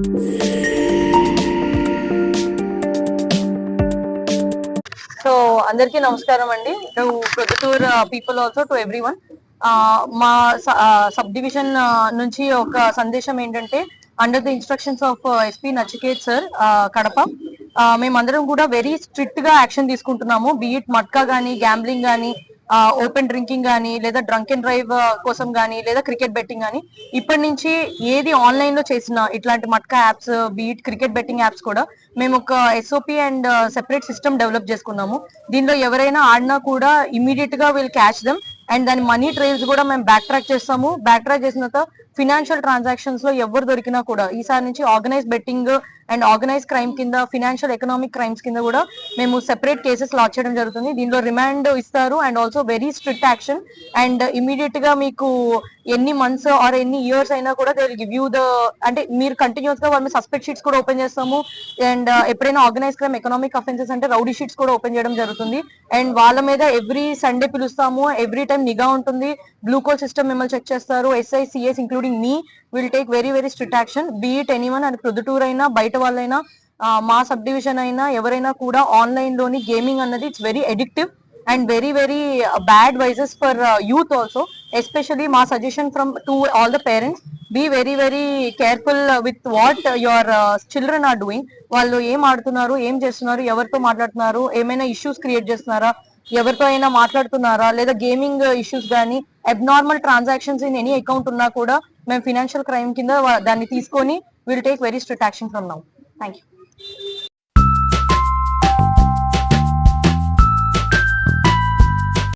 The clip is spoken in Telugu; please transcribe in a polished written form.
సో అందరికీ నమస్కారం అండి. To Proddatur people also to everyone. మా సబ్ డివిజన్ నుంచి ఒక సందేశం ఏంటంటే, under the instructions of SP Nachiket sir, Kadapa, మేమందరం కూడా వెరీ స్ట్రిక్ట్ గా యాక్షన్ తీసుకుంటున్నాము. బీఇట్ మట్కా గానీ, గ్యాంబ్లింగ్ గానీ, ఓపెన్ డ్రింకింగ్ గానీ, లేదా డ్రంక్ అండ్ డ్రైవ్ కోసం గానీ, లేదా క్రికెట్ బెట్టింగ్ గానీ, ఇప్పటి నుంచి ఏది ఆన్లైన్ లో చేసిన ఇట్లాంటి matka apps, beat cricket betting apps కూడా మేము ఒక SOP and separate system develop చేసుకున్నాము. దీనిలో ఎవరైనా ఆడినా కూడా ఇమీడియట్ గా విల్ క్యాచ్ దెమ్ అండ్ దాని మనీ ట్రైల్స్ కూడా మేము బ్యాక్ ట్రాక్ చేస్తాము. బ్యాక్ ట్రాక్ చేసిన తర్వాత ఫినాన్షియల్ ట్రాన్సాక్షన్స్ లో ఎవరు దొరికినా కూడా ఈసారి నుంచి organise betting and organise crime కింద, ఫినాన్షియల్ ఎకనామిక్ క్రైమ్స్ కింద కూడా మేము సెపరేట్ కేసెస్ లాంచ్ చేయడం జరుగుతుంది. దీనిలో రిమాండ్ ఇస్తారు and also very strict action. And immediate గా మీకు ఎన్ని మంత్స్ ఆర్ ఎన్ని ఇయర్స్ అయినా కూడా they will give you the, అంటే మీరు కంటిన్యూస్ గా వాళ్ళ సస్పెక్ట్ షీట్స్ కూడా ఓపెన్ చేస్తాము. అండ్ ఎప్పుడైనా ఆర్గనైజ్ క్రైమ్, ఎకనామిక్ అఫెన్సెస్ అంటే రౌడీ షీట్స్ కూడా ఓపెన్ చేయడం జరుగుతుంది. అండ్ వాళ్ళ మీద ఎవ్రీ సండే పిలుస్తాము, ఎవ్రీ టైం నిఘా ఉంటుంది. గ్లూకోజ్ సిస్టమ్ మిమ్మల్ని చెక్ చేస్తారు. SI, CS including me will take very very strict action. బీఇట్ anyone, అది ప్రొద్దుటూరు అయినా బయట వాళ్ళైనా, మా సబ్ డివిజన్ అయినా ఎవరైనా కూడా ఆన్లైన్ లోని గేమింగ్ అన్నది it's very addictive and very very bad vices for youth also. Especially my suggestion from to all the parents, be very very careful with what your children are doing. వాళ్ళు ఏం ఆడుతున్నారు, ఏం చేస్తున్నారు, ఎవరితో మాట్లాడుతున్నారు, ఏమైనా ఇష్యూస్ క్రియేట్ చేస్తున్నారా, ఎవరితో అయినా మాట్లాడుతున్నారా, లేదా గేమింగ్ ఇష్యూస్ కానీ abnormal transactions in any account ఉన్నా కూడా మేము ఫినాన్షియల్ క్రైమ్ కింద దాన్ని తీసుకొని will take very strict action from now. Thank you.